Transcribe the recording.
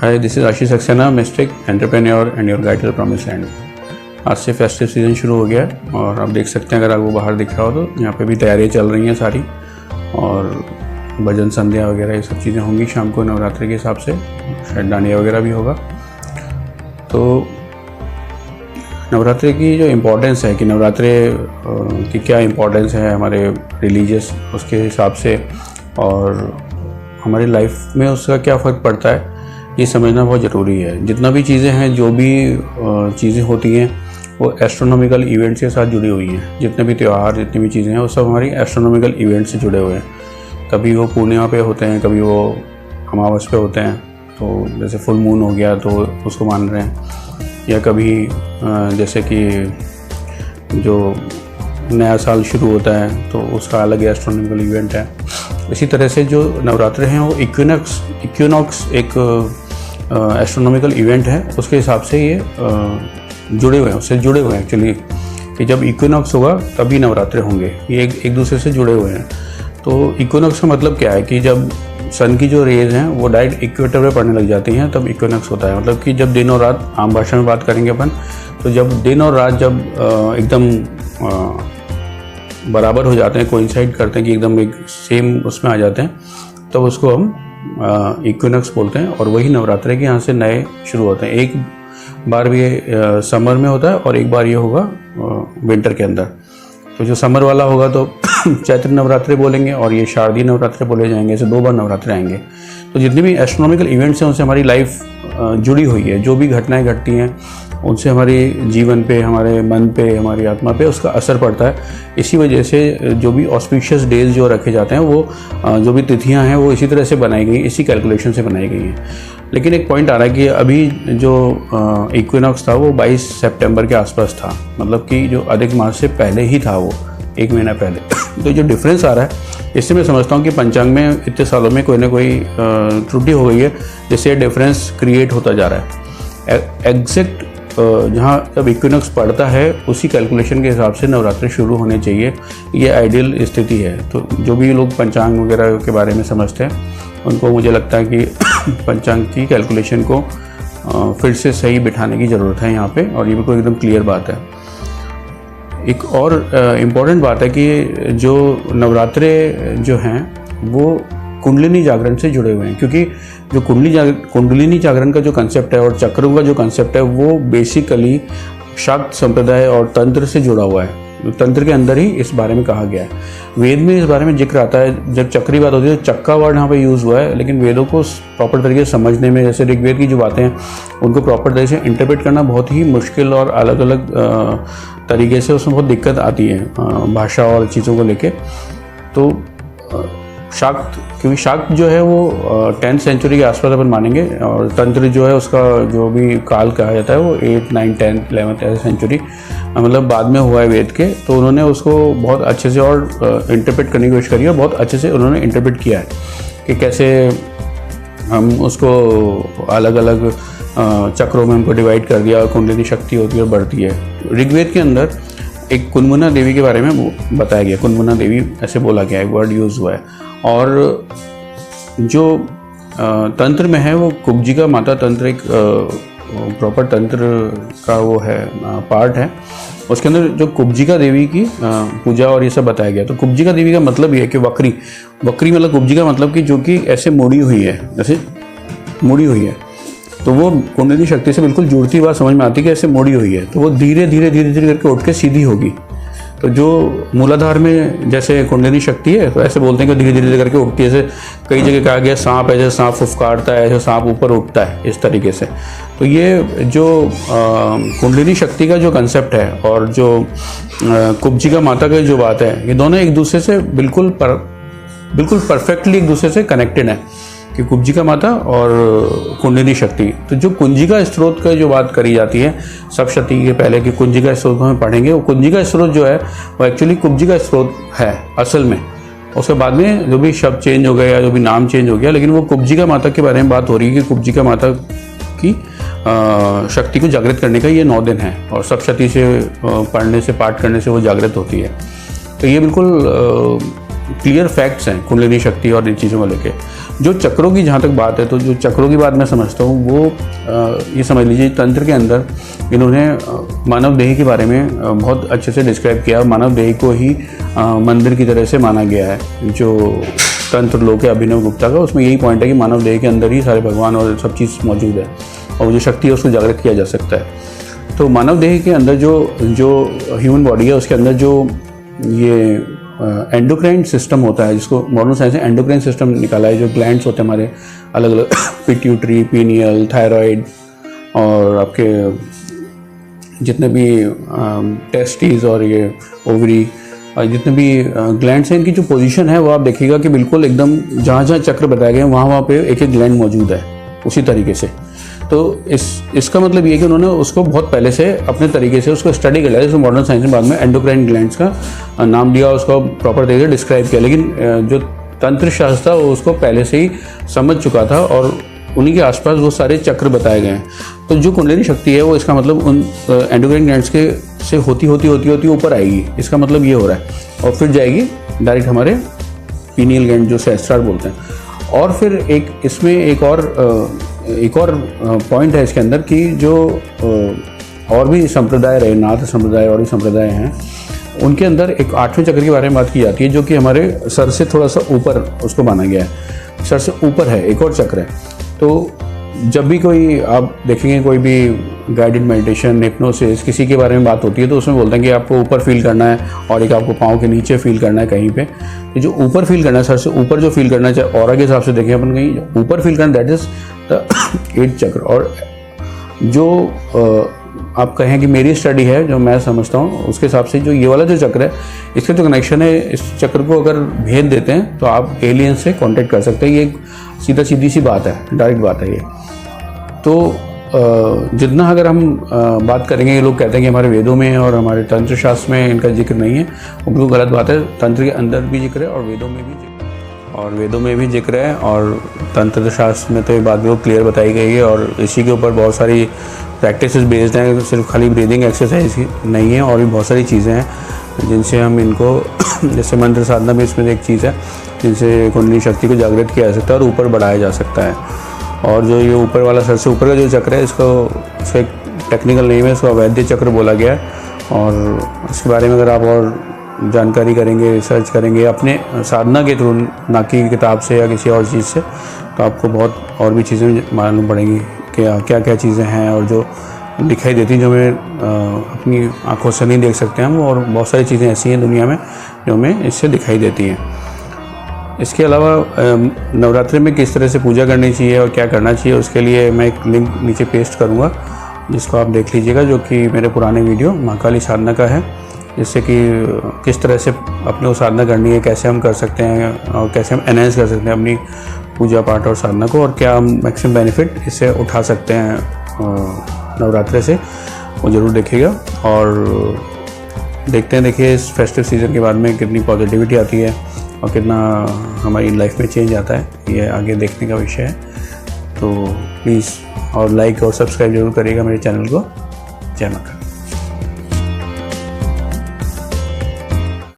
Hi, this is Ashish Saxena, mystic, entrepreneur and your guide to the promised land. आज से festive season शुरू हो गया है और आप देख सकते हैं, अगर आपको बाहर दिख रहा हो तो यहाँ पे भी तैयारियाँ चल रही हैं सारी, और भजन संध्या वगैरह ये सब चीज़ें होंगी शाम को नवरात्रि के हिसाब से, शायद डांडिया वगैरह भी होगा। तो नवरात्रि की जो इम्पोर्टेंस है कि नवरात्रि की क्या इम्पोर्टेंस है हमारे रिलीजियस उसके हिसाब से, और हमारी लाइफ में उसका क्या फ़र्क पड़ता है, ये समझना बहुत ज़रूरी है। जितना भी चीज़ें हैं, जो भी चीज़ें होती हैं वो एस्ट्रोनॉमिकल इवेंट्स के साथ जुड़ी हुई हैं। जितने भी त्यौहार, जितनी भी चीज़ें हैं, वो सब हमारी एस्ट्रोनॉमिकल इवेंट से जुड़े हुए हैं। कभी वो पूर्णिमा पे होते हैं, कभी वो अमावस पे होते हैं। तो जैसे फुल मून हो गया तो उसको मान रहे हैं, या कभी जैसे कि जो नया साल शुरू होता है तो उसका अलग एस्ट्रोनॉमिकल इवेंट है। इसी तरह से जो नवरात्र हैं वो इक्विनॉक्स एक एस्ट्रोनॉमिकल इवेंट है, उसके हिसाब से ये जुड़े हुए हैं, उससे जुड़े हुए हैं एक्चुअली, कि जब इक्विनॉक्स होगा तभी नवरात्रे होंगे। ये एक दूसरे से जुड़े हुए हैं। तो इक्विनॉक्स का मतलब क्या है कि जब सन की जो रेज हैं वो डायरेक्ट इक्वेटर पे पड़ने लग जाती हैं, तब इक्विनॉक्स होता है। मतलब कि जब दिन और रात, आम भाषा में बात करेंगे अपन, तो जब दिन और रात जब एकदम बराबर हो जाते हैं, कोइंसाइड करते हैं कि एकदम एक सेम उसमें आ जाते हैं, तब तो उसको हम इक्विनॉक्स बोलते हैं। और वही नवरात्रि के यहाँ से नए शुरू होते हैं। एक बार भी ये समर में होता है और एक बार ये होगा विंटर के अंदर। तो जो समर वाला होगा तो चैत्र नवरात्रि बोलेंगे, और ये शारदीय नवरात्रि बोले जाएंगे। ऐसे 2 बार नवरात्रि आएंगे। तो जितने भी एस्ट्रोनॉमिकल इवेंट्स हैं उनसे हमारी लाइफ जुड़ी हुई है। जो भी घटनाएं घटती हैं उनसे हमारे जीवन पे, हमारे मन पे, हमारी आत्मा पे उसका असर पड़ता है। इसी वजह से जो भी ऑस्पिशियस डेज जो रखे जाते हैं, वो जो भी तिथियां हैं वो इसी तरह से बनाई गई, इसी कैलकुलेशन से बनाई गई हैं। लेकिन एक पॉइंट आ रहा है कि अभी जो इक्विनॉक्स था वो 22 सितंबर के आसपास था, मतलब कि जो अधिक मास से पहले ही था, वो 1 महीना पहले। तो जो डिफरेंस आ रहा है, इससे मैं समझता हूँ कि पंचांग में इतने सालों में कोई ना कोई त्रुटि हो गई है, जिससे ये डिफरेंस क्रिएट होता जा रहा है। एग्जैक्ट जहाँ जब इक्विनॉक्स पड़ता है उसी कैलकुलेशन के हिसाब से नवरात्रि शुरू होने चाहिए, ये आइडियल स्थिति है। तो जो भी लोग पंचांग वगैरह के बारे में समझते हैं उनको मुझे लगता है कि पंचांग की कैलकुलेशन को फिर से सही बिठाने की ज़रूरत है यहाँ पे, और ये बिल्कुल एकदम क्लियर बात है। एक और इम्पॉर्टेंट बात है कि जो नवरात्रे जो हैं वो कुंडलिनी जागरण से जुड़े हुए हैं, क्योंकि जो कुंडलिनी जागरण का जो कंसेप्ट है और चक्रों का जो कंसेप्ट है वो बेसिकली शाक्त संप्रदाय और तंत्र से जुड़ा हुआ है। तंत्र के अंदर ही इस बारे में कहा गया है। वेद में इस बारे में जिक्र आता है। जब चक्र की बात होती है तो चक्का वर्ड यहाँ पे यूज़ हुआ है, लेकिन वेदों को प्रॉपर तरीके से समझने में, जैसे ऋग्वेद की जो बातें हैं उनको प्रॉपर तरीके से इंटरप्रेट करना बहुत ही मुश्किल, और अलग अलग तरीके से उसमें बहुत दिक्कत आती है भाषा और चीज़ों को लेके। तो शाक्त, क्योंकि शाक्त जो है वो 10th सेंचुरी के आसपास अपन मानेंगे, और तंत्र जो है उसका जो भी काल कहा जाता है वो 8, 9, 10, 11th ऐसे सेंचुरी, मतलब बाद में हुआ है वेद के। तो उन्होंने उसको बहुत अच्छे से और इंटरप्रेट करने की कोशिश करी, और बहुत अच्छे से उन्होंने इंटरप्रेट किया है कि कैसे हम उसको अलग अलग चक्रों में हमको डिवाइड कर दिया, कुंडलिनी शक्ति होती है और बढ़ती है। ऋग्वेद के अंदर एक कुनमुना देवी के बारे में बताया गया। कुनमुना देवी ऐसे बोला गया है, एक वर्ड यूज़ हुआ है। और जो तंत्र में है वो कुब्जिका माता तंत्र, एक प्रॉपर तंत्र का वो है पार्ट है। उसके अंदर जो कुब्जिका देवी की पूजा और ये सब बताया गया। तो कुब्जिका देवी का मतलब ये है कि वक्री मतलब कुब्जिका मतलब कि जो कि ऐसे मुड़ी हुई है, जैसे मुड़ी हुई है, तो वो कुंडलिनी शक्ति से बिल्कुल जुड़ती बात समझ में आती है कि ऐसे मुड़ी हुई है, तो वो धीरे धीरे करके उठ के सीधी होगी। तो जो मूलाधार में जैसे कुंडलिनी शक्ति है, तो ऐसे बोलते हैं कि धीरे धीरे करके उठती है। जैसे कई जगह कहा गया सांप है, जैसे सांप फुफकारता है, ऐसे सांप ऊपर उठता है, इस तरीके से। तो ये जो कुंडलिनी शक्ति का जो कंसेप्ट है और जो कुब्जिका माता की जो बात है, ये दोनों एक दूसरे से बिल्कुल परफेक्टली एक दूसरे से कनेक्टेड है, कि कुब्जिका माता और कुंडलिनी शक्ति। तो जो कुंजिका स्रोत का जो बात करी जाती है सप्तशती के पहले, कि कुंजिका स्रोत को हम पढ़ेंगे, वो कुंजिका स्रोत जो है वो एक्चुअली कुब्जिका स्रोत है असल में। उसके बाद में जो भी शब्द चेंज हो गया या जो भी नाम चेंज हो गया, लेकिन वो कुब्जिका माता के बारे में बात हो रही है कि कुब्जिका माता की शक्ति को जागृत करने का ये 9 दिन है, और सप्तशती से पढ़ने से, पाठ करने से वो जागृत होती है। तो ये बिल्कुल क्लियर फैक्ट्स हैं कुंडलिनी शक्ति और इन चीज़ों को लेके। जो चक्रों की जहाँ तक बात है, तो जो चक्रों की बात मैं समझता हूँ वो ये समझ लीजिए तंत्र के अंदर इन्होंने मानव देह के बारे में बहुत अच्छे से डिस्क्राइब किया। मानव देह को ही मंदिर की तरह से माना गया है। जो तंत्र लोक है अभिनव गुप्ता का, उसमें यही पॉइंट है कि मानव देह के अंदर ही सारे भगवान और सब चीज़ मौजूद है और जो शक्ति है उसको जागृत किया जा सकता है। तो मानव देह के अंदर जो ह्यूमन बॉडी है उसके अंदर जो ये एंडोक्राइन सिस्टम होता है, जिसको मॉडर्न साइंस ने एंडोक्राइन सिस्टम निकाला है। जो ग्लैंड्स होते हैं हमारे अलग अलग पिट्यूटरी, पीनियल, थायराइड और आपके जितने भी टेस्टिस और ये ओवरी, जितने भी ग्लैंड्स हैं, इनकी जो पोजीशन है वो आप देखिएगा कि बिल्कुल एकदम जहाँ जहाँ चक्र बताए गए हैं वहाँ पे एक एक ग्लैंड मौजूद है उसी तरीके से। तो इसका मतलब ये है कि उन्होंने उसको बहुत पहले से अपने तरीके से उसको स्टडी कर लिया, जिसको मॉडर्न साइंस ने बाद में एंडोक्राइन ग्लैंड्स का नाम दिया, उसको प्रॉपर तरीके से डिस्क्राइब किया। लेकिन जो तंत्र शास्त्र था वो उसको पहले से ही समझ चुका था और उन्हीं के आसपास वो सारे चक्र बताए गए हैं। तो जो कुंडलिनी शक्ति है वो इसका मतलब उन एंडोक्राइन ग्लैंड्स के से होती ऊपर आएगी, इसका मतलब ये हो रहा है, और फिर जाएगी डायरेक्ट हमारे पीनियल ग्लैंड जो सहस्त्रार बोलते हैं। और फिर इसमें एक और पॉइंट है इसके अंदर कि जो और भी संप्रदाय रहे, नाथ संप्रदाय और भी संप्रदाय हैं, उनके अंदर एक 8वें चक्र के बारे में बात की जाती है, जो कि हमारे सर से थोड़ा सा ऊपर उसको माना गया है। सर से ऊपर है एक और चक्र है। तो जब भी कोई आप देखेंगे कोई भी गाइडेड मेडिटेशन, हिप्नोसिस, किसी के बारे में बात होती है तो उसमें बोलते हैं कि आपको ऊपर फील करना है और एक आपको पाँव के नीचे फील करना है कहीं पे। तो जो ऊपर फील करना है, सर से ऊपर जो फील करना है, चाहे ऑरा के हिसाब से देखें अपन, कहीं ऊपर फील करना, दैट इज द 8th चक्र। और जो आप कहें कि मेरी स्टडी है, जो मैं समझता हूँ उसके हिसाब से जो ये वाला जो चक्र है, इसका जो कनेक्शन है, इस चक्र को अगर भेद देते हैं तो आप एलियन से कांटेक्ट कर सकते हैं। ये एक सीधी सी बात है, डायरेक्ट बात है ये। तो जितना अगर हम बात करेंगे, ये लोग कहते हैं कि हमारे वेदों में और हमारे तंत्र शास्त्र में इनका जिक्र नहीं है, वो बिल्कुल गलत बात है। तंत्र के अंदर भी जिक्र है और वेदों में भी जिक्र है और तंत्र शास्त्र में तो ये बात बिल्कुल क्लियर बताई गई है। और इसी के ऊपर बहुत सारी प्रैक्टिसेस बेस्ड हैं, सिर्फ खाली ब्रीदिंग एक्सरसाइज ही नहीं है, और भी बहुत सारी चीज़ें हैं जिनसे हम इनको जैसे मंत्र साधना भी इसमें एक चीज़ है जिनसे कुंडलिनी शक्ति को जागृत किया जा सकता है और ऊपर बढ़ाया जा सकता है। और जो ये ऊपर वाला सर से ऊपर का जो चक्र है, इसका एक टेक्निकल नेम है, इसको अवैध चक्र बोला गया है। और इसके बारे में अगर आप और जानकारी करेंगे, रिसर्च करेंगे अपने साधना के थ्रू, ना कि किताब से या किसी और चीज़ से, तो आपको बहुत और भी चीज़ें मालूम पड़ेंगी कि क्या क्या चीज़ें हैं और जो दिखाई देती हैं, जो हमें अपनी आँखों से नहीं देख सकते हम। और बहुत सारी चीज़ें ऐसी हैं दुनिया में जो हमें इससे दिखाई देती हैं। इसके अलावा नवरात्रि में किस तरह से पूजा करनी चाहिए और क्या करना चाहिए, उसके लिए मैं एक लिंक नीचे पेस्ट करूँगा, जिसको आप देख लीजिएगा, जो कि मेरे पुराने वीडियो महाकाली साधना का है, जिससे कि किस तरह से अपने को साधना करनी है, कैसे हम कर सकते हैं और कैसे हम एनहेंस कर सकते हैं अपनी पूजा पाठ और साधना को, और क्या हम मैक्सिमम बेनिफिट इससे उठा सकते हैं नवरात्रि से, वो ज़रूर देखिएगा। और देखिए इस फेस्टिव सीज़न के बाद में कितनी पॉजिटिविटी आती है और कितना हमारी लाइफ में चेंज आता है, ये आगे देखने का विषय है। तो प्लीज़ और लाइक और सब्सक्राइब जरूर करिएगा मेरे चैनल को। जय माता।